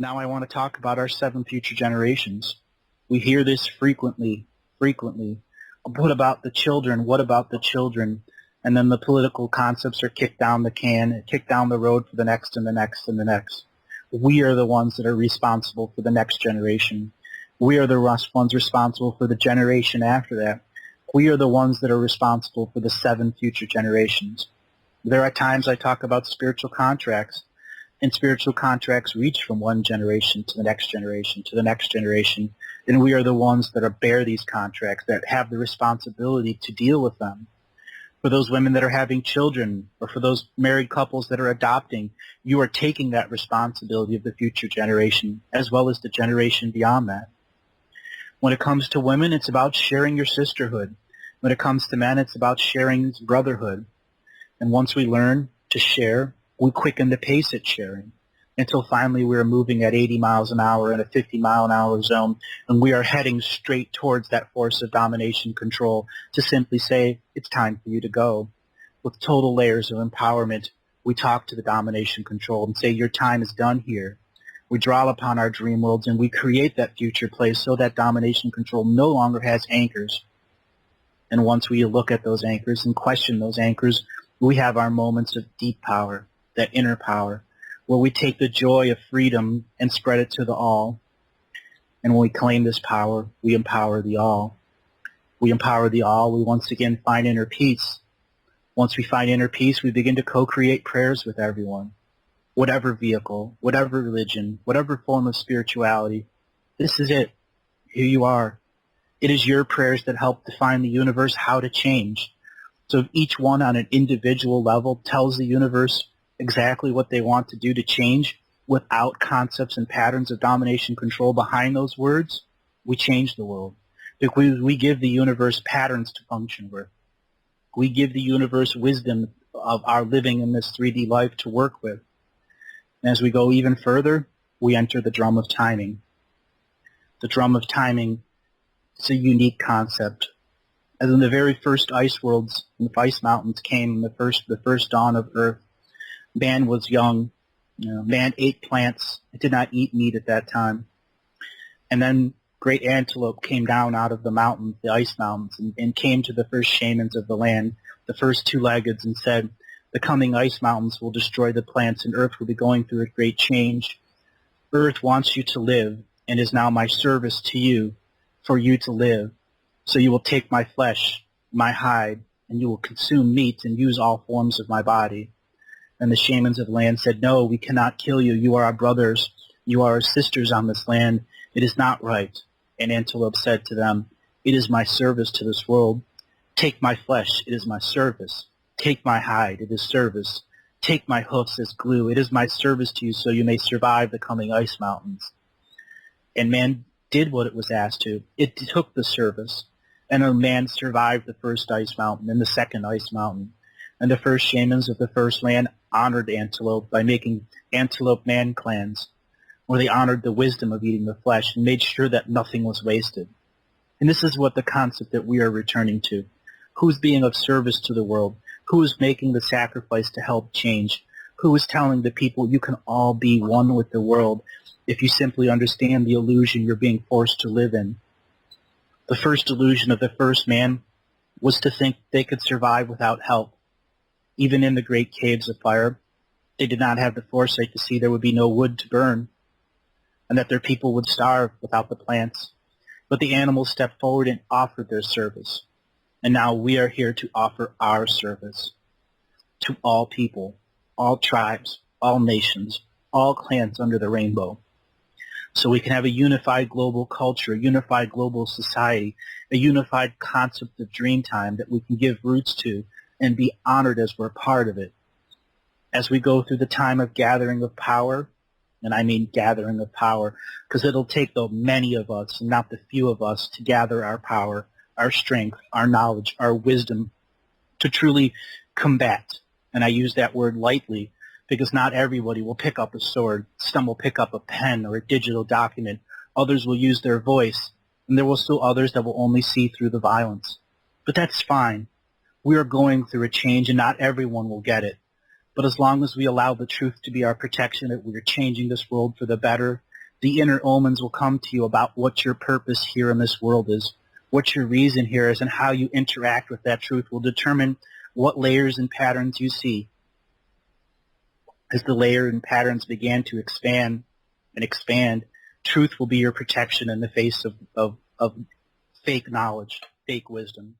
Now I want to talk about our 7 future generations. We hear this frequently. What about the children? What about the children? And then the political concepts are kicked down the road for the next and the next and the next. We are the ones that are responsible for the next generation. We are the ones responsible for the generation after that. We are the ones that are responsible for the 7 future generations. There are times I talk about spiritual contracts, and spiritual contracts reach from one generation to the next generation to the next generation, and we are the ones that bear these contracts, that have the responsibility to deal with them. For those women that are having children, or for those married couples that are adopting, you are taking that responsibility of the future generation, as well as the generation beyond that. When it comes to women, it's about sharing your sisterhood. When it comes to men, it's about sharing brotherhood. And once we learn to share, we quicken the pace at sharing until finally we are moving at 80 miles an hour in a 50-mile-an-hour zone, and we are heading straight towards that force of domination control to simply say, it's time for you to go. With total layers of empowerment, we talk to the domination control and say, your time is done here. We draw upon our dream worlds and we create that future place so that domination control no longer has anchors. And once we look at those anchors and question those anchors, we have our moments of deep power, that inner power, where we take the joy of freedom and spread it to the all. And when we claim this power, we empower the all. We empower the all. We once again find inner peace. Once we find inner peace, we begin to co-create prayers with everyone. Whatever vehicle, whatever religion, whatever form of spirituality, this is it. Here you are. It is your prayers that help define the universe how to change. So if each one on an individual level tells the universe exactly what they want to do to change without concepts and patterns of domination control behind those words, we change the world. Because we give the universe patterns to function with. We give the universe wisdom of our living in this 3D life to work with. And as we go even further, we enter the drum of timing. The drum of timing is a unique concept. As in the very first ice worlds, the ice mountains came, the first dawn of Earth, man was young. Man ate plants. It did not eat meat at that time. And then great Antelope came down out of the mountains, the ice mountains, and came to the first shamans of the land, the first two-leggeds, and said, the coming ice mountains will destroy the plants, and Earth will be going through a great change. Earth wants you to live, and is now my service to you, for you to live. So you will take my flesh, my hide, and you will consume meat and use all forms of my body. And the shamans of land said, no, we cannot kill you. You are our brothers. You are our sisters on this land. It is not right. And Antelope said to them, it is my service to this world. Take my flesh. It is my service. Take my hide. It is service. Take my hoofs as glue. It is my service to you so you may survive the coming ice mountains. And man did what it was asked to. It took the service. And a man survived the first ice mountain and the second ice mountain. And the first shamans of the first land honored Antelope by making Antelope man clans, where they honored the wisdom of eating the flesh and made sure that nothing was wasted. And this is what the concept that we are returning to. Who's being of service to the world? Who is making the sacrifice to help change? Who is telling the people you can all be one with the world if you simply understand the illusion you're being forced to live in? The first illusion of the first man was to think they could survive without help. Even in the great caves of fire, they did not have the foresight to see there would be no wood to burn, and that their people would starve without the plants. But the animals stepped forward and offered their service. And now we are here to offer our service to all people, all tribes, all nations, all clans under the rainbow. So we can have a unified global culture, a unified global society, a unified concept of Dreamtime that we can give roots to and be honored as we're part of it. As we go through the time of gathering of power, and I mean gathering of power, because it'll take the many of us, and not the few of us, to gather our power, our strength, our knowledge, our wisdom, to truly combat. And I use that word lightly, because not everybody will pick up a sword. Some will pick up a pen or a digital document. Others will use their voice, and there will still others that will only see through the violence. But that's fine. We are going through a change, and not everyone will get it. But as long as we allow the truth to be our protection, that we are changing this world for the better, The inner omens will come to you about what your purpose here in this world is, what your reason here is, and how you interact with that truth will determine what layers and patterns you see. As the layers and patterns begin to expand and expand, truth will be your protection in the face of fake knowledge, fake wisdom.